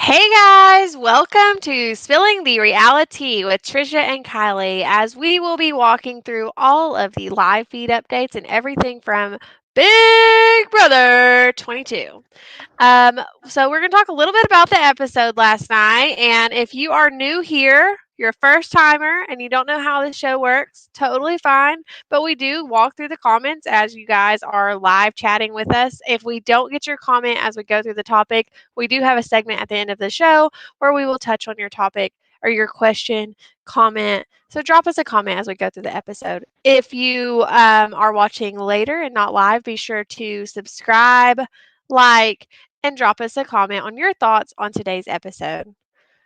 Hey guys, welcome to Spilling the Reality with Trisha and Kiley, as we will be walking through all of the live feed updates and everything from Big Brother 22. So we're going to talk a little bit about the episode last night. And if you are new here, you're a first timer and you don't know how the show works, totally fine. But we do walk through the comments as you guys are live chatting with us. If we don't get your comment as we go through the topic, we do have a segment at the end of the show where we will touch on your topic or your question, comment. So drop us a comment as we go through the episode. If you are watching later and not live, be sure to subscribe, like, and drop us a comment on your thoughts on today's episode.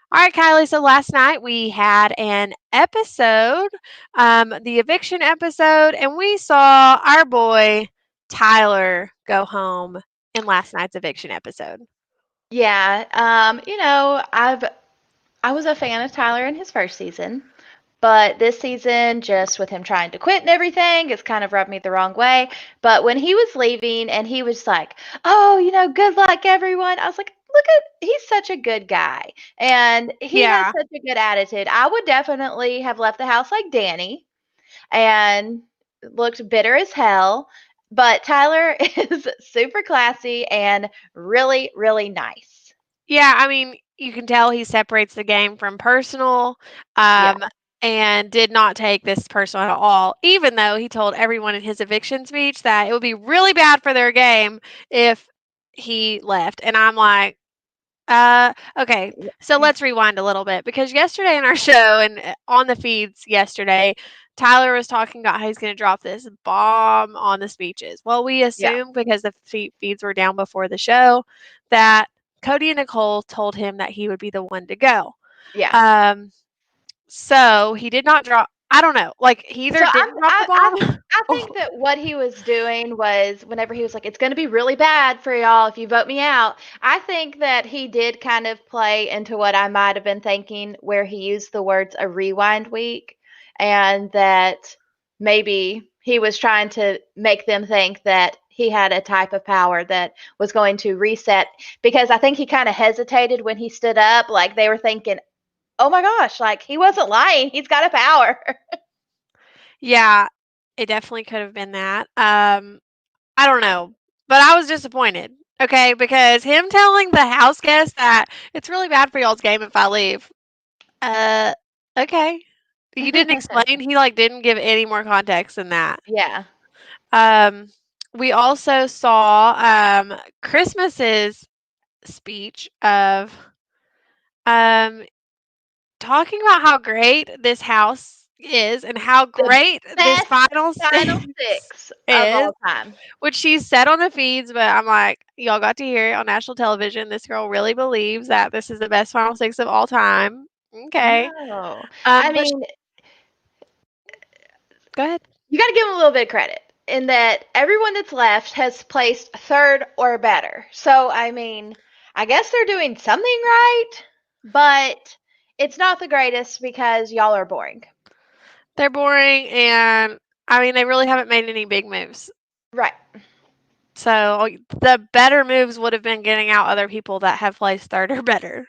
All right, Kylie. So last night we had an episode, the eviction episode, and we saw our boy Tyler go home in last night's eviction episode. Yeah, I was a fan of Tyler in his first season, but this season, just with him trying to quit and everything, it's kind of rubbed me the wrong way. But when he was leaving and he was like, "Oh, good luck, everyone," I was like, he's such a good guy, and he has Yeah. such a good attitude. I would definitely have left the house like Danny and looked bitter as hell. But Tyler is super classy and really, really nice. Yeah, I mean, you can tell he separates the game from personal, Yeah. um, and did not take this personal at all, even though he told everyone in his eviction speech that it would be really bad for their game if he left. And I'm like, okay, so let's rewind a little bit because yesterday in our show and on the feeds yesterday, Tyler was talking about how he's going to drop this bomb on the speeches. Well, we Yeah. assumed because the feeds were down before the show that Cody and Nicole told him that he would be the one to go. Yeah. Um, so he did not drop. I don't know. Like he So either didn't drop the bomb. I or, think that what he was doing was whenever he was like, "It's going to be really bad for y'all if you vote me out." I think that he did kind of play into what I might have been thinking, where he used the words "a rewind week," and that maybe he was trying to make them think that he had a type of power that was going to reset. Because I think he kind of hesitated when he stood up, like they were thinking, "Oh my gosh, like he wasn't lying. He's got a power." yeah, it definitely could have been that. I don't know, but I was disappointed. Okay, because him telling the house guest that it's really bad for y'all's game if I leave. Uh, okay. He didn't explain. He like didn't give any more context than that. Yeah. Um, we also saw Christmas's speech of um talking about how great this house is and how The great this best final final six six of is, all time. which she said on the feeds, but I'm like, y'all got to hear it on national television. This girl really believes that this is the best final six of all time. Okay. No. I But mean, go ahead. you got to give him a little bit of credit in that everyone that's left has placed third or better. So, I mean, I guess they're doing something right, but it's not the greatest because y'all are boring. They're boring, and I mean, they really haven't made any big moves. Right. So the better moves would have been getting out other people that have placed third or better,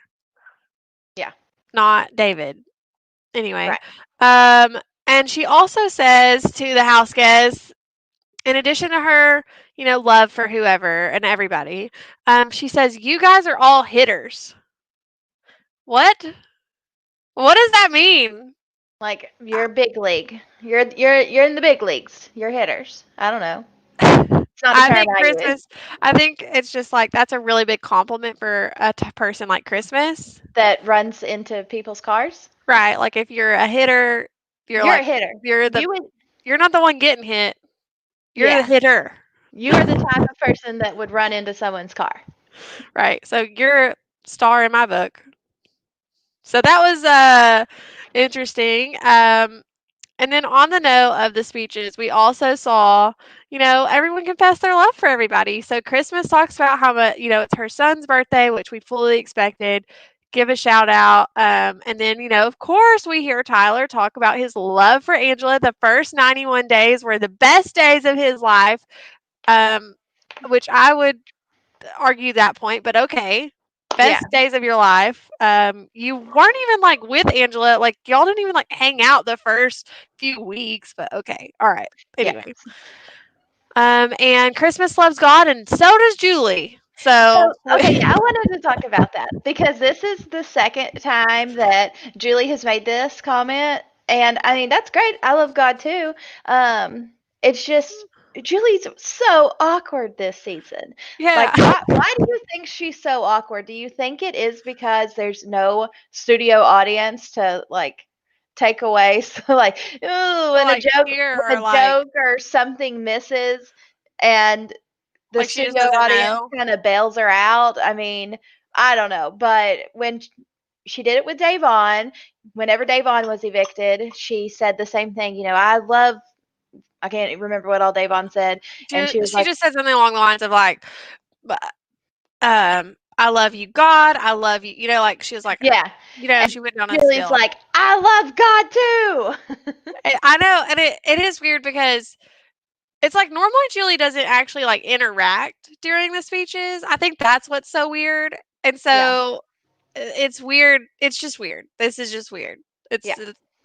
Yeah. not David. Anyway, Right. um, and she also says to the house guests, in addition to her, love for whoever and everybody, she says, "You guys are all hitters." What? What does that mean? Like you're big league. You're in the big leagues. You're hitters. I don't know. It's not a I term think I use. Christmas. I think it's just like that's a really big compliment for a person like Christmas. That runs into people's cars. Right, like, if you're a hitter, you're You're like a hitter. you're the You would, you're not the one getting hit, you're the yeah. hitter. You are the type of person that would run into someone's car. Right, so you're a star in my book. So that was, interesting, and then on the note of the speeches, we also saw, everyone confess their love for everybody. So Christmas talks about how much, it's her son's birthday, which we fully expected. Give a shout out. And then, of course, we hear Tyler talk about his love for Angela. The first 91 days were the best days of his life, um, which I would argue that point, but okay. Yeah. best days of your life. You weren't even like with Angela. Like y'all didn't even like hang out the first few weeks. But okay, all right. Yeah. Anyway, and Christmas loves God, and so does Julie. So So, okay, yeah, I wanted to talk about that because this is the second time that Julie has made this comment, and I mean that's great. I love God too. It's just Julie's so awkward this season. Like, yeah, why do you think she's so awkward? Do you think it is because there's no studio audience to like take away? So like, ooh, or like cheer when or a like joke or something misses, and the she just studio doesn't audience know. kind of bails her out. I mean, I don't know, but when she did it with Davon, whenever Davon was evicted, she said the same thing. I can't remember what all Davon said, and she was She like, just said something along the lines of like, I love you, God. I love you. You know, like she was like, yeah. And she went down a Julie's spiel. like, I love God too. I know, and it is weird because it's like normally Julie doesn't actually like interact during the speeches. I think that's what's so weird. And Yeah, so it's weird. It's just weird. This is just weird. yeah,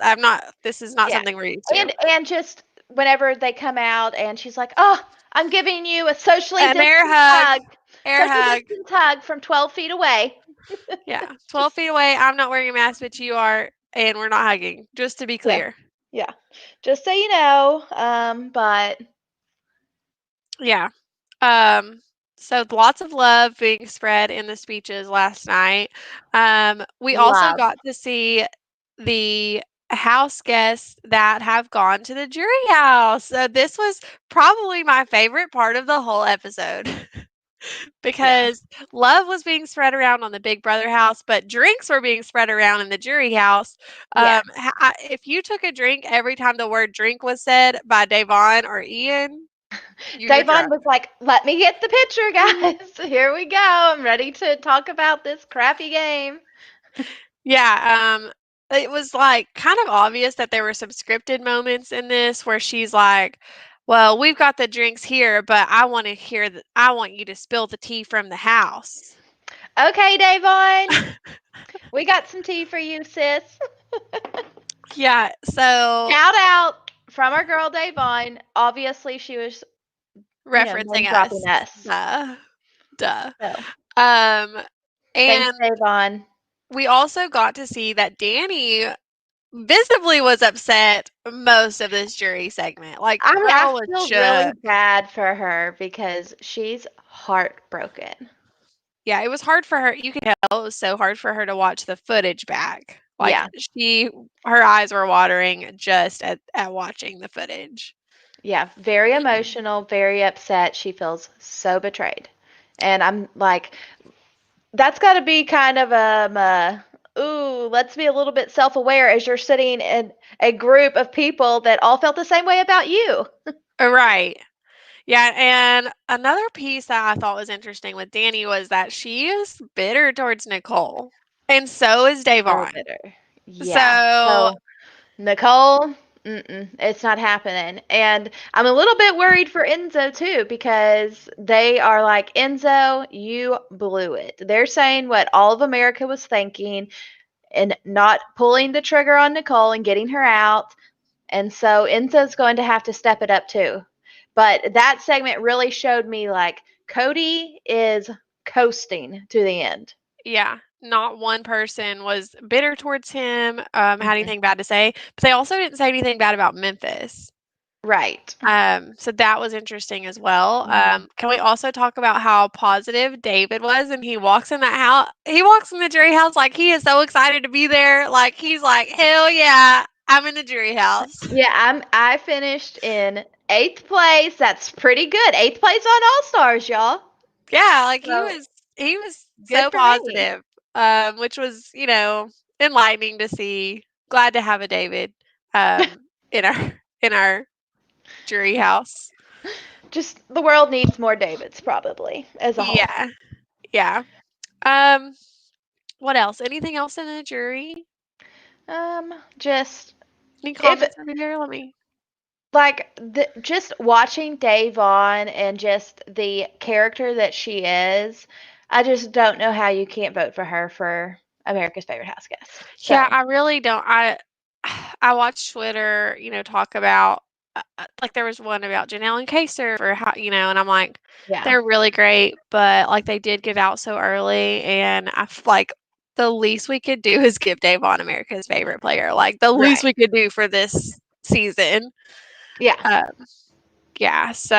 I'm not, this is not yeah. something we're used to. And just whenever they come out, and she's like, oh, I'm giving you a socially An air distant hug, hug, air social hug. distance hug from 12 feet away. Yeah. 12 feet away. I'm not wearing a mask, but you are. And we're not hugging, just to be Yeah. clear. Yeah. Just so you know, but Yeah. Um, so lots of love being spread in the speeches last night. We also love. got to see the house guests that have gone to the jury house. So this was probably my favorite part of the whole episode Yeah. because love was being spread around on the Big Brother house, but drinks were being spread around in the jury house. Yeah. If you took a drink every time the word drink was said by Davon or Ian, you were Davon drunk. was like, let me get the picture, guys. Here we go. I'm ready to talk about this crappy game. Yeah, it was, like, kind of obvious that there were some scripted moments in this where she's like, "Well, we've got the drinks here, but I want you to spill the tea from the house." Okay, Davon, we got some tea for you, sis. Yeah, so Shout out from our girl Davon. Obviously, she was, name referencing dropping us. us. Duh, duh. So Um, thanks, and Davon. we also got to see that Danny visibly was upset most of this jury segment. Like, I girl was feel really shook. bad for her because she's heartbroken. Yeah, it was hard for her. You could tell it was so hard for her to watch the footage back. Like Yeah. her eyes were watering just at watching the footage. Yeah, very emotional, very upset. She feels so betrayed. And I'm like, that's got to be kind of ooh, let's be a little bit self-aware as you're sitting in a group of people that all felt the same way about you. Right. Yeah, and another piece that I thought was interesting with Danny was that she is bitter towards Nicole. And so is So Davon. bitter. Yeah. So So Nicole, it's not happening. And I'm a little bit worried for Enzo too because they are like, Enzo, you blew it. They're saying what all of America was thinking and not pulling the trigger on Nicole and getting her out. And so Enzo's going to have to step it up too. But that segment really showed me like Cody is coasting to the end. yeah, not one person was bitter towards him, had Mhm. anything bad to say, but they also didn't say anything bad about Memphis. Right. So that was interesting as well. Mhm. Can we also talk about how positive David was? And he walks in that house, he walks in the jury house like he is so excited to be there. Like he's like, hell yeah, I'm in the jury house. Yeah, I finished in eighth place. That's pretty good. Eighth place on All Stars, y'all. Yeah, like So he was good so for me. positive, which was, enlightening to see. Glad to have a David in our in our jury house. Just the world needs more Davids, probably as a whole. Yeah. Yeah. Um, what else? Anything else in the jury? Just Any if comments over here? Let me. just watching Davon and just the character that she is, I just don't know how you can't vote for her for America's Favorite House Guest. Yeah, So, I really don't. I watch Twitter, talk about like there was one about Janelle and Kaser for how, and I'm like, yeah, they're really great, but like they did get out so early, and I feel like the least we could do is give Davon America's Favorite Player. Like the least right. we could do for this season. Yeah, Uh, yeah. So,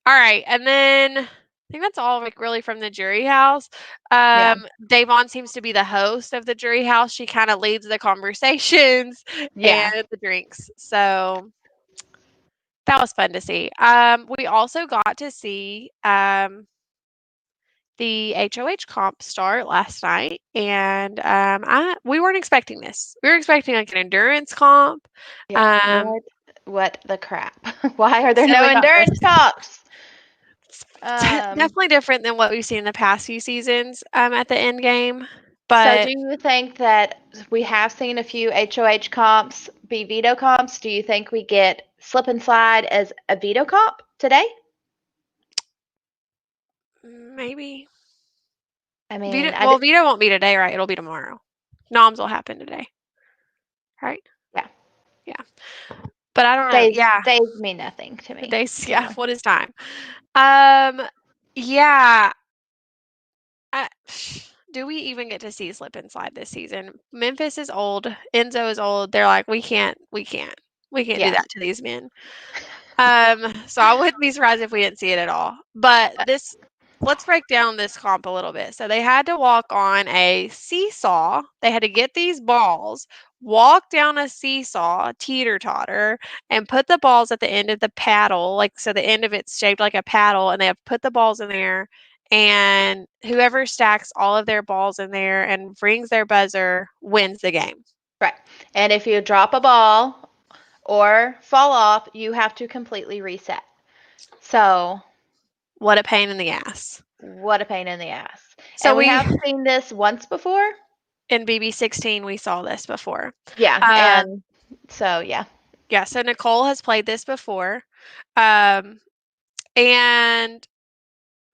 all right, and then I think that's all like really from the jury house. yeah, Davon seems to be the host of the jury house. She kind of leads the conversations yeah, and the drinks. So that was fun to see. We also got to see the HOH comp start last night, and we weren't expecting this. We were expecting like an endurance comp. yeah. Um, What the crap? Why are there so no we got endurance this. comps? It's Um, definitely different than what we've seen in the past few seasons at the end game. so do But you think that we have seen a few HOH comps be veto comps? Do you think we get slip and slide as a veto comp today? maybe I Vito. mean, Well, Vito won't be today, right? It'll be tomorrow. Noms will happen today, right? yeah, Yeah, but I don't know. days Yeah, days mean nothing to the me. days. Yeah, So what is time? Um, yeah. I, do we even get to see slip and slide this season? Memphis is old. Enzo is old. They're like, we can't do yeah, that to these men. So I wouldn't be surprised if we didn't see it at all. But let's break down this comp a little bit. So they had to walk on a seesaw. They had to get these balls, walk down a seesaw, teeter totter, and put the balls at the end of the paddle. Like, so the end of it's shaped like a paddle, and they have put the balls in there. And whoever stacks all of their balls in there and rings their buzzer wins the game. right. And if you drop a ball or fall off, you have to completely reset. So What a pain in the ass. what a pain in the ass. So And we we have seen this once before. in BB16 we saw this before. Yeah, Um, and so yeah, yeah, so Nicole has played this before. Um, and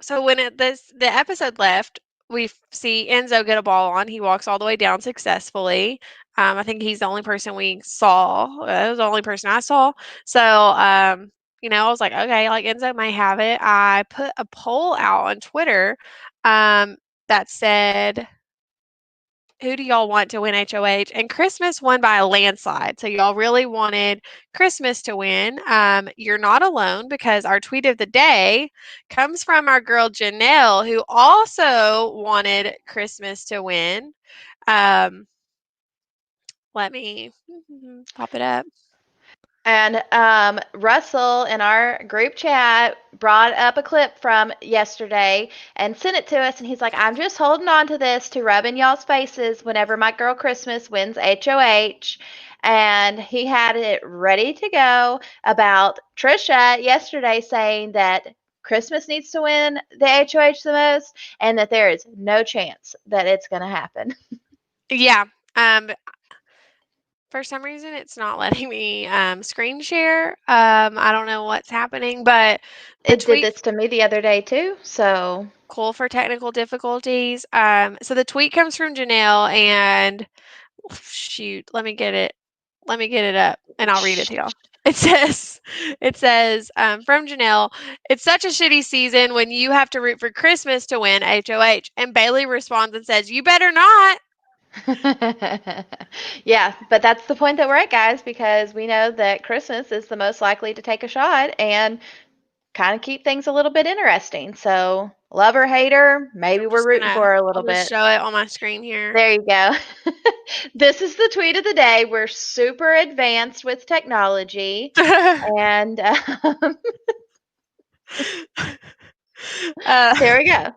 so when the episode left, we see Enzo get a ball on. He walks all the way down successfully. I think he's the only person we saw. That was the only person I saw. So, I was like, okay, like Enzo may have it. I put a poll out on Twitter um, that said, who do y'all want to win HOH? And Christmas won by a landslide. So y'all really wanted Christmas to win. You're not alone because our tweet of the day comes from our girl Janelle, who also wanted Christmas to win. Um, let me pop it up. and Russell in our group chat brought up a clip from yesterday and sent it to us, and he's like, "I'm just holding on to this to rub in y'all's faces whenever my girl Christmas wins HOH." And he had it ready to go about Trisha yesterday saying that Christmas needs to win the HOH the most, and that there is no chance that it's going to happen. Yeah. Um, for some reason, it's not letting me screen share. I don't know what's happening, but the It did tweet this to me the other day too, so cool for technical difficulties. So the tweet comes from Janelle, and shoot, let me get it up, and I'll read it to y'all. It says, from Janelle, it's such a shitty season when you have to root for Christmas to win HOH. And Bailey responds and says, you better not. yeah, but that's the point that we're at, guys, because we know that Christmas is the most likely to take a shot and kind of keep things a little bit interesting. So, love or hate her, maybe we're rooting for her a I'll little just bit. show it on my screen here. There you go. This is the tweet of the day. We're super advanced with technology. And uh, there we go.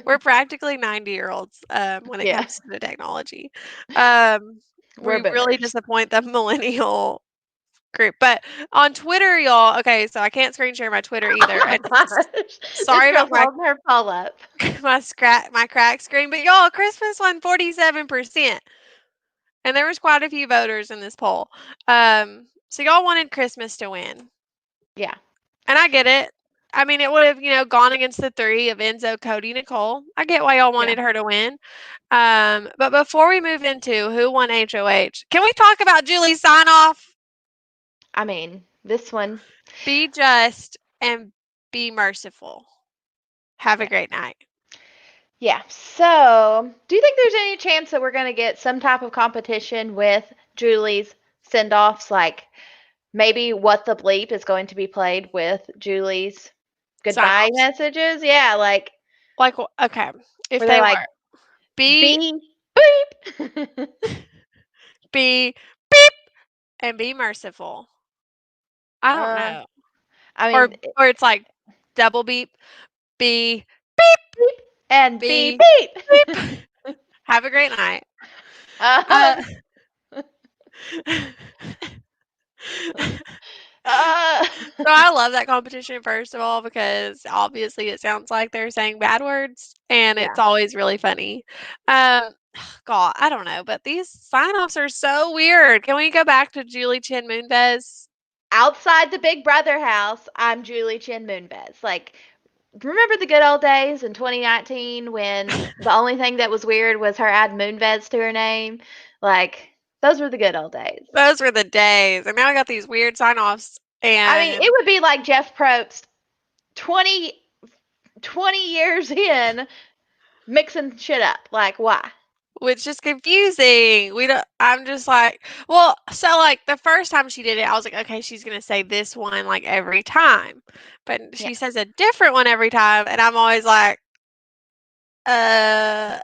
we're practically 90-year-olds when it Yeah, comes to the technology. we're We really boomers. disappoint the millennial group. But on Twitter, y'all, okay, so I can't screen share my Twitter Oh either. my And gosh. This sorry about girl's holding her poll up. my crack screen, but y'all, Christmas won 47%. And there was quite a few voters in this poll. So y'all wanted Christmas to win. Yeah. And I get it. I mean, it would have, gone against the three of Enzo, Cody, Nicole. I get why y'all Yeah. wanted her to win. But before we move into who won HOH, can we talk about Julie's sign off? I mean, this one. Be just and be merciful. Have a Yeah. great night. Yeah. So, do you think there's any chance that we're going to get some type of competition with Julie's send offs? Like maybe What the Bleep is going to be played with Julie's Sign goodbye offs. messages? Yeah. Like, Like, okay, if where they're they like, were, be, be beep. be, beep, and be merciful. I don't uh, know. I Or, mean, or it's like double beep, be, beep and beep be, beep. beep. Have a great night. Uh, um, uh, So I love that competition, first of all, because obviously it sounds like they're saying bad words, and yeah. it's always really funny. Um, God, I don't know, but these sign-offs are so weird. Can we go back to Julie Chen Moonves? Outside the Big Brother house, I'm Julie Chen Moonves. Like, remember the good old days in 2019 when the only thing that was weird was her add Moonves to her name? Like, those were the good old days. Those were the days, and now I got these weird sign-offs, I mean, and it would be like Jeff Probst 20, 20 years in mixing shit up. Like, why? which is confusing. We don't. I'm just like, well, so like the first time she did it, I was like, okay, she's gonna say this one like every time, but Yeah. she says a different one every time, and I'm always like, uh,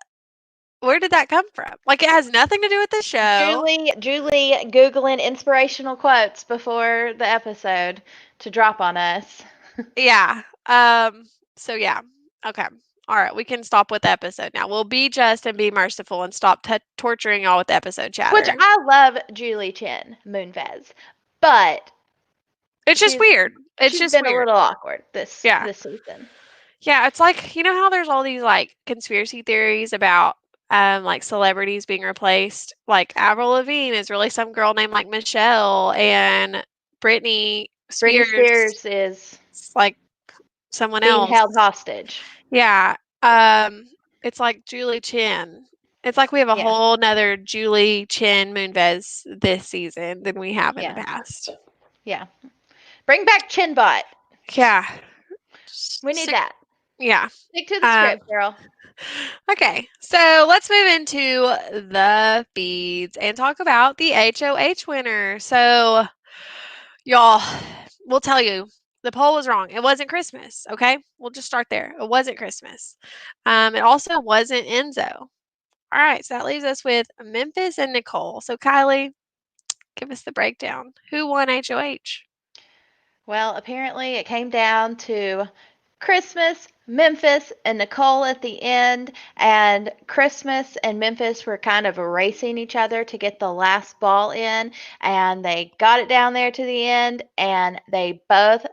where did that come from? Like, it has nothing to do with the show. Julie Googling inspirational quotes before the episode to drop on us. Yeah. So yeah. Okay. All right. We can stop with the episode now. We'll be just and be merciful and stop torturing y'all with the episode Which chatter. I love Julie Chen Moonves, but It's just she's weird. It's she's just been a weird. little awkward Yeah. this season. Yeah. It's like, how there's all these like conspiracy theories about like celebrities being replaced. Like Avril Lavigne is really some girl named like Michelle, and Britney Britney Spears Spears is is like someone being else. held hostage. Yeah, it's like Julie Chen. It's like we have a Yeah, whole 'nother Julie Chen Moonves this season than we have in the yeah, past. yeah. Bring back Chinbot. Yeah. We need Stick, that. yeah. Stick to the Um, script, girl. okay, so let's move into the feeds and talk about the HOH winner. So, y'all, we'll tell you the poll was wrong. It wasn't Christmas, okay? We'll just start there. It wasn't Christmas. It also wasn't Enzo. All right, so that leaves us with Memphis and Nicole. So, Kylie, give us the breakdown. Who won HOH? Well, apparently it came down to Christmas, Memphis, and Nicole at the end, and Christmas and Memphis were kind of racing each other to get the last ball in, and they got it down there to the end, and they both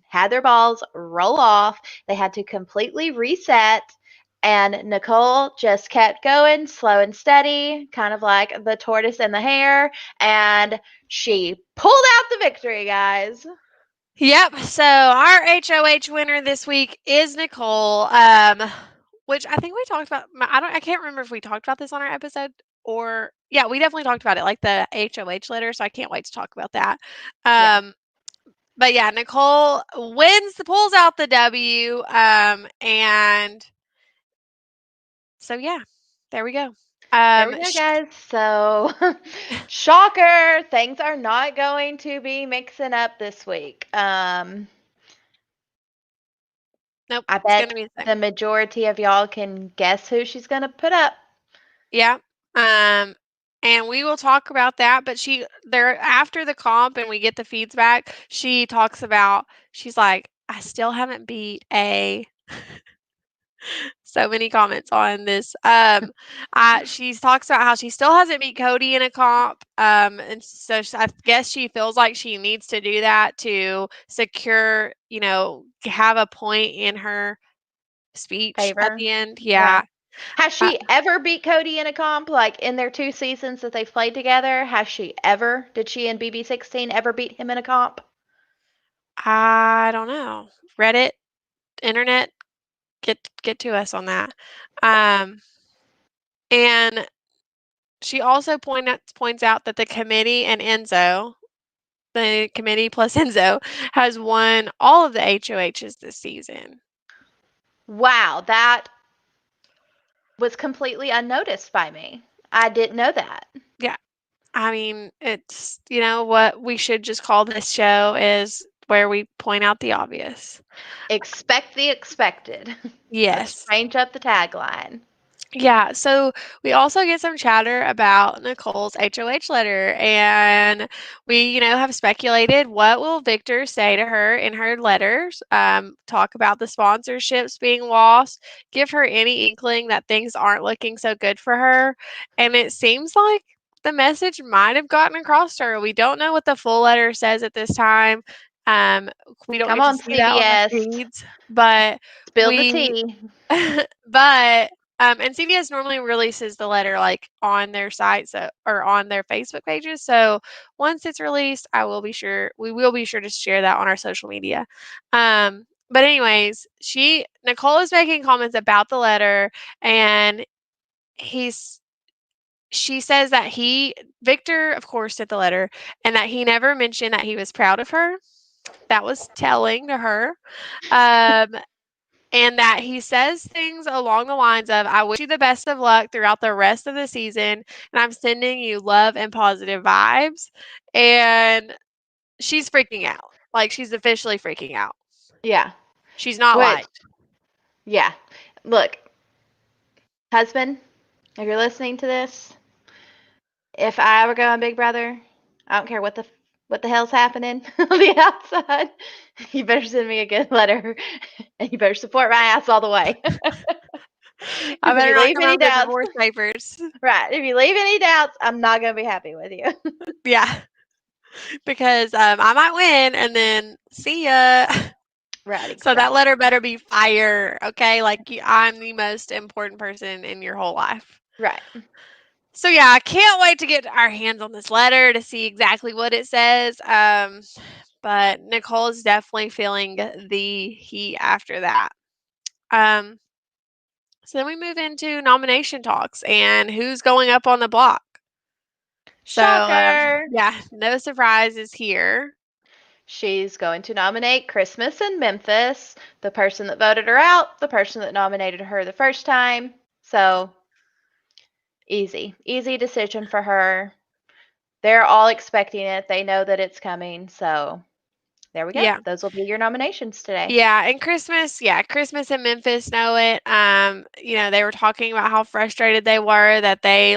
had their balls roll off. They had to completely reset, and Nicole just kept going slow and steady, kind of like the tortoise and the hare, and she pulled out the victory, guys. Yep. So our HOH winner this week is Nicole. Which I think we talked about. I can't remember if we talked about this on our episode, or yeah, we definitely talked about it, like the HOH letter. So I can't wait to talk about that. Yeah. But yeah, Nicole pulls out the W. And so yeah, there we go. There we go, guys. So, shocker, things are not going to be mixing up this week. Nope, I it's gonna bet be the the same. majority of y'all can guess who she's going to put up. Yeah. Um, and we will talk about that. But there after the comp and we get the feeds back, she talks about she's like, I still haven't beat a so many comments on this. She talks about how she still hasn't beat Cody in a comp. And so I guess she feels like she needs to do that to secure, have a point in her speech at Favor. the end. Yeah. Yeah. Has Uh, she ever beat Cody in a comp? Like in their 2 seasons that they've played together? Has she ever? Did she and BB16 ever beat him in a comp? I don't know. Reddit, Internet, get to us on that. Um, and she also points out that the committee and Enzo, the committee plus Enzo, has won all of the HOHs this season. Wow, that was completely unnoticed by me. I didn't know that. Yeah, I mean, it's, what we should just call this show is where we point out the obvious. Expect the expected. Let's Yes. change up the tagline. Yeah, so we also get some chatter about Nicole's HOH letter, and we, have speculated what will Victor say to her in her letters, talk about the sponsorships being lost, give her any inkling that things aren't looking so good for her, and it seems like the message might have gotten across to her. We don't know what the full letter says at this time. Um, we don't Come get to on, see that on the CBS. feeds, but Spill the we tea. but and CBS normally releases the letter like on their site, or on their Facebook pages. So once it's released, we will be sure to share that on our social media. But anyways, Nicole is making comments about the letter, and he's she says that Victor, of course, did the letter, and that he never mentioned that he was proud of her. That was telling to her. Um, and that he says things along the lines of, I wish you the best of luck throughout the rest of the season, and I'm sending you love and positive vibes. And she's freaking out. Like, she's officially freaking out. Yeah. She's not Which, liked. yeah. Look, husband, if you're listening to this, if I ever go on Big Brother, I don't care what the hell's happening on the outside. You better send me a good letter, and you better support my ass all the way. I Because if better you not leave come any home to doubts, divorce papers. right? If you leave any doubts, I'm not gonna be happy with you. Yeah, because I might win and then see ya. Right, So that exactly. letter better be fire, okay? Like, I'm the most important person in your whole life. Right. So yeah, I can't wait to get our hands on this letter to see exactly what it says. But Nicole is definitely feeling the heat after that. Um, so then we move into nomination talks and who's going up on the block. So Shocker. yeah, no surprises here. She's going to nominate Christmas and Memphis, the person that voted her out, the person that nominated her the first time. So easy decision for her. They're all expecting it. They know that it's coming. So there we go. Yeah. Those will be your nominations today. Christmas in Memphis know it. They were talking about how frustrated they were that they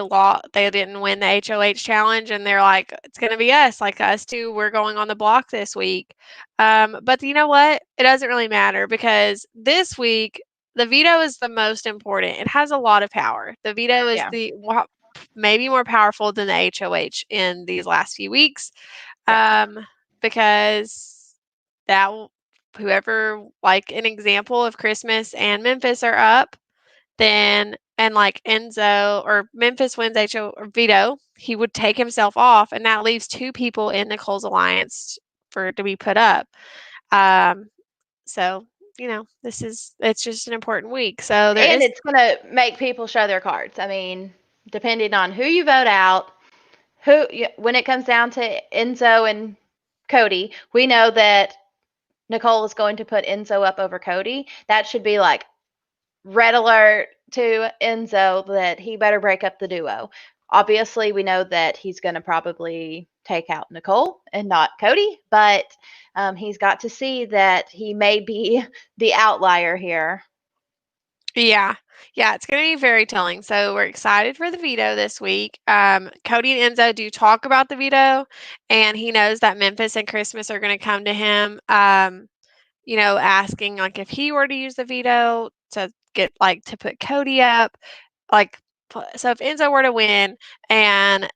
didn't win the HOH challenge, and they're like, it's gonna be us, like us too. We're going on the block this week. But you know what? It doesn't really matter because this week the veto is the most important. It has a lot of power. The veto is Yeah. maybe more powerful than the HOH in these last few weeks, Yeah. um, because that whoever, like an example of Christmas and Memphis are up, then and like Enzo or Memphis wins HO or veto, he would take himself off, and that leaves two people in Nicole's alliance for to be put up. Um, so it's just an important week. So there And is it's going to make people show their cards. I mean, depending on who you vote out, when it comes down to Enzo and Cody, we know that Nicole is going to put Enzo up over Cody. That should be like red alert to Enzo that he better break up the duo. Obviously, we know that he's going to probably take out Nicole and not Cody, but he's got to see that he may be the outlier here. Yeah. Yeah, it's going to be very telling. So we're excited for the veto this week. Cody and Enzo do talk about the veto, and he knows that Memphis and Christmas are going to come to him, asking like if he were to use the veto to get like to put Cody up, like so if Enzo were to win and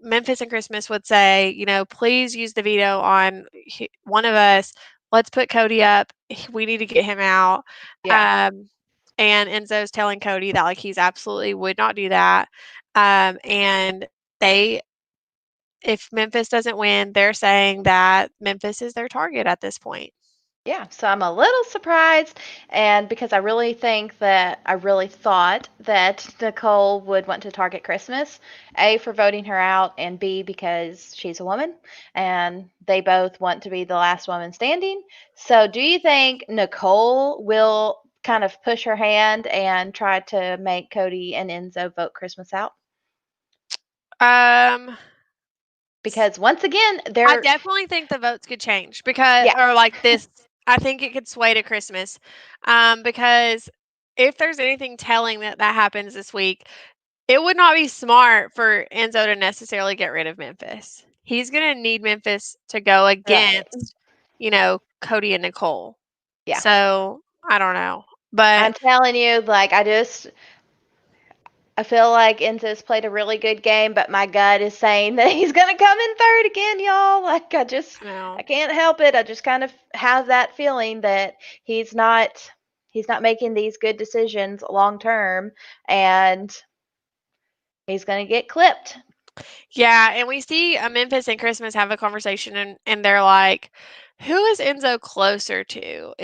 Memphis and Christmas would say, please use the veto on one of us. Let's put Cody up. We need to get him out. Yeah. Um, and Enzo's telling Cody that like he's absolutely would not do that. And they, if Memphis doesn't win, they're saying that Memphis is their target at this point. Yeah, so I'm a little surprised, and because I really thought that Nicole would want to target Christmas, A, for voting her out, and B, because she's a woman, and they both want to be the last woman standing. So do you think Nicole will kind of push her hand and try to make Cody and Enzo vote Christmas out? Um, Because once again, I they're, definitely think the votes could change because, yeah, or like this, I think it could sway to Christmas. Because if there's anything telling that that happens this week, it would not be smart for Enzo to necessarily get rid of Memphis. He's going to need Memphis to go right. against, Cody and Nicole. Yeah. So I don't know. But I'm telling you, like, I feel like Enzo's played a really good game, but my gut is saying that he's gonna come in third again, y'all. Like I no. can't help it. I just kind of have that feeling that he's not he's not making these good decisions long term, and he's gonna get clipped. Yeah, and we see Memphis and Christmas have a conversation, and they're like, "Who is Enzo closer to?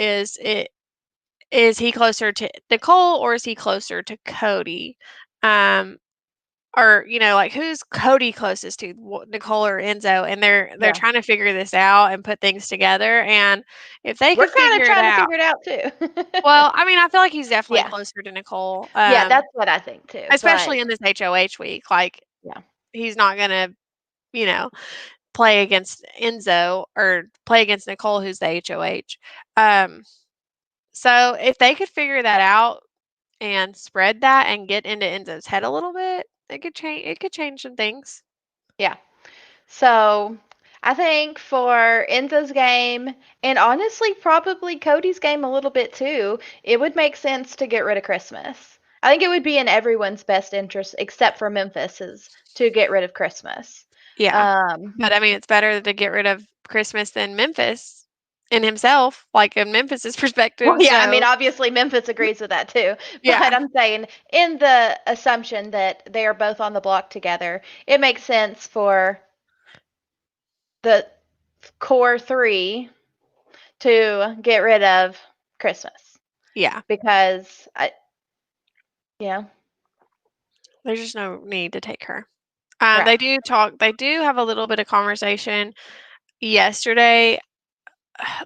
Is he closer to Nicole or is he closer to Cody? Um, or like who's Cody closest to, Nicole or Enzo?" And they're Yeah, trying to figure this out and put things together. And if they we're could kind of figure it trying to out, figure it out too. well, I mean, I feel like he's definitely Yeah, closer to Nicole. yeah, that's what I think too. But Especially in this HOH week, like yeah, he's not gonna, you know, play against Enzo or play against Nicole, who's the HOH. Um, so if they could figure that out and spread that and get into Enzo's head a little bit, it could change some things. yeah. So I think for Enzo's game, and honestly, probably Cody's game a little bit too, it would make sense to get rid of Christmas. I think it would be in everyone's best interest, except for Memphis's, to get rid of Christmas. Yeah. Um, But I mean, it's better to get rid of Christmas than Memphis in himself, like in Memphis's well, perspective. yeah, I mean, So, obviously Memphis agrees with that too, but yeah. I'm saying in the assumption that they are both on the block together, it makes sense for the core three to get rid of Christmas. Yeah. Because yeah, There's just no need to take her. right. They do have a little bit of conversation yesterday,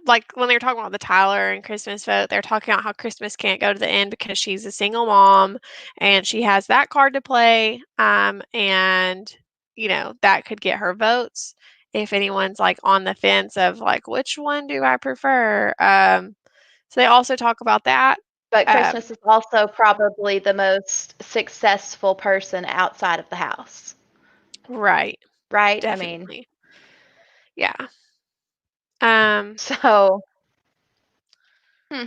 like when they were talking about the Tyler and Christmas vote, they're talking about how Christmas can't go to the end because she's a single mom and she has that card to play. And that could get her votes if anyone's like on the fence of like which one do I prefer. So they also talk about that. But Um, Christmas is also probably the most successful person outside of the house, right, right? I mean, definitely, yeah. Um, so hmm,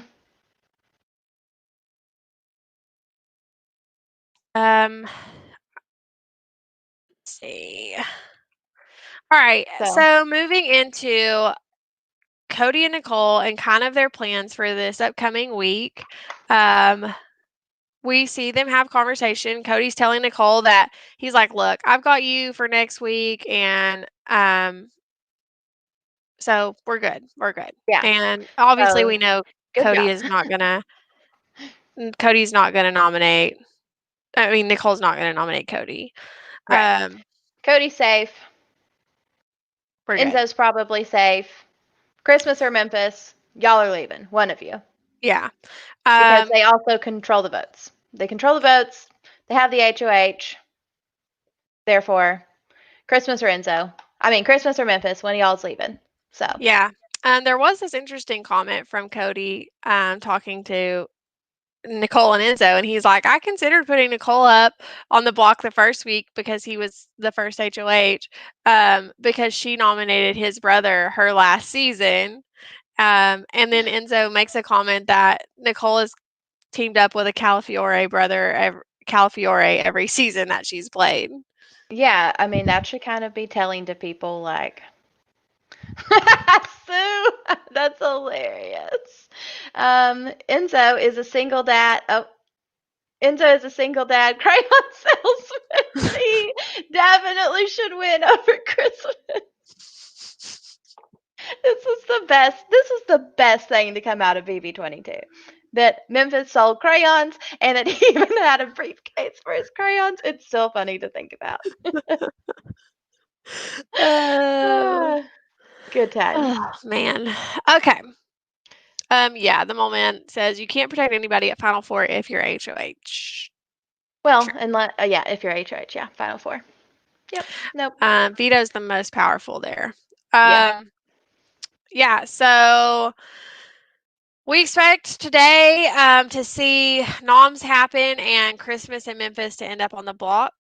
let's see. All right, so so moving into Cody and Nicole and kind of their plans for this upcoming week. Um, we see them have conversation. Cody's telling Nicole that he's like, "Look, I've got you for next week, and so we're good. We're good." yeah, And obviously, so we know good job. Cody's not gonna nominate. I mean, Nicole's not gonna nominate Cody. Right. Um, Cody's safe. we're good. Enzo's probably safe. Christmas or Memphis, y'all are leaving, one of you, Yeah. because Um, they also control the votes. They control the votes. They have the HOH. Therefore, Christmas or Enzo. I mean, Christmas or Memphis, one of y'all's leaving. So, yeah. There was this interesting comment from Cody talking to Nicole and Enzo, and he's like, "I considered putting Nicole up on the block the first week because he was the first HOH, because she nominated his brother her last season." And then Enzo makes a comment that Nicole has teamed up with a Calafiore brother, Calafiore every season that she's played. yeah, I mean, that should kind of be telling to people like, Sue, that's hilarious. Enzo is a single dad. Oh, Enzo is a single dad crayon salesman. He definitely should win over Christmas. This was the best. This was the best thing to come out of BB22. That Memphis sold crayons and that he even had a briefcase for his crayons. It's still funny to think about. Oh, Ah, good times. oh man. Okay. Yeah, the moment says you can't protect anybody at Final Four if you're HOH. Well, True. unless yeah, if you're HOH, yeah, Final Four. Yep. Nope. Veto's the most powerful there. Yeah. Yeah, so we expect today to see noms happen and Christmas in Memphis to end up on the block.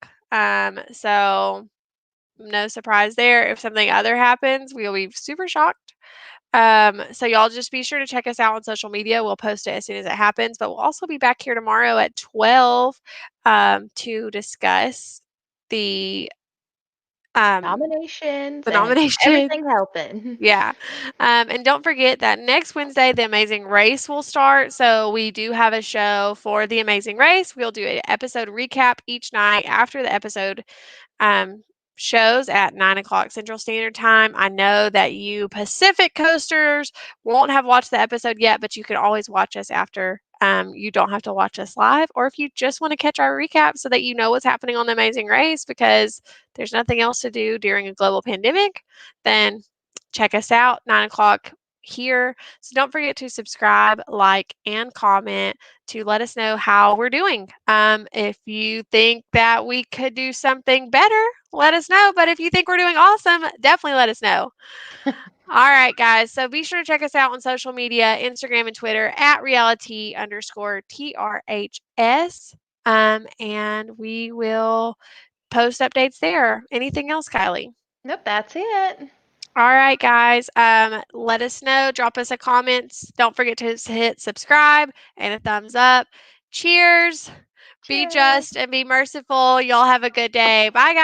So no surprise there. If something other happens, we'll be super shocked. So y'all just be sure to check us out on social media. We'll post it as soon as it happens, but we'll also be back here tomorrow at 12 to discuss the um, Nominations the and nomination. everything helping. Yeah. And don't forget that next Wednesday, The Amazing Race will start. So we do have a show for The Amazing Race. We'll do an episode recap each night after the episode um, shows at 9 o'clock Central Standard Time. I know that you Pacific Coasters won't have watched the episode yet, but you can always watch us after. You don't have to watch us live, or if you just want to catch our recap so that you know what's happening on The Amazing Race because there's nothing else to do during a global pandemic, then check us out 9 o'clock here. So don't forget to subscribe, like, and comment to let us know how we're doing. If you think that we could do something better, let us know. But if you think we're doing awesome, definitely let us know. All right, guys. So be sure to check us out on social media, Instagram and Twitter at reality_TRHS. And we will post updates there. Anything else, Kylie? Nope, that's it. All right, guys. Let us know. Drop us a comment. Don't forget to hit subscribe and a thumbs up. Cheers. Be Cheers. just and be merciful. Y'all have a good day. Bye, guys.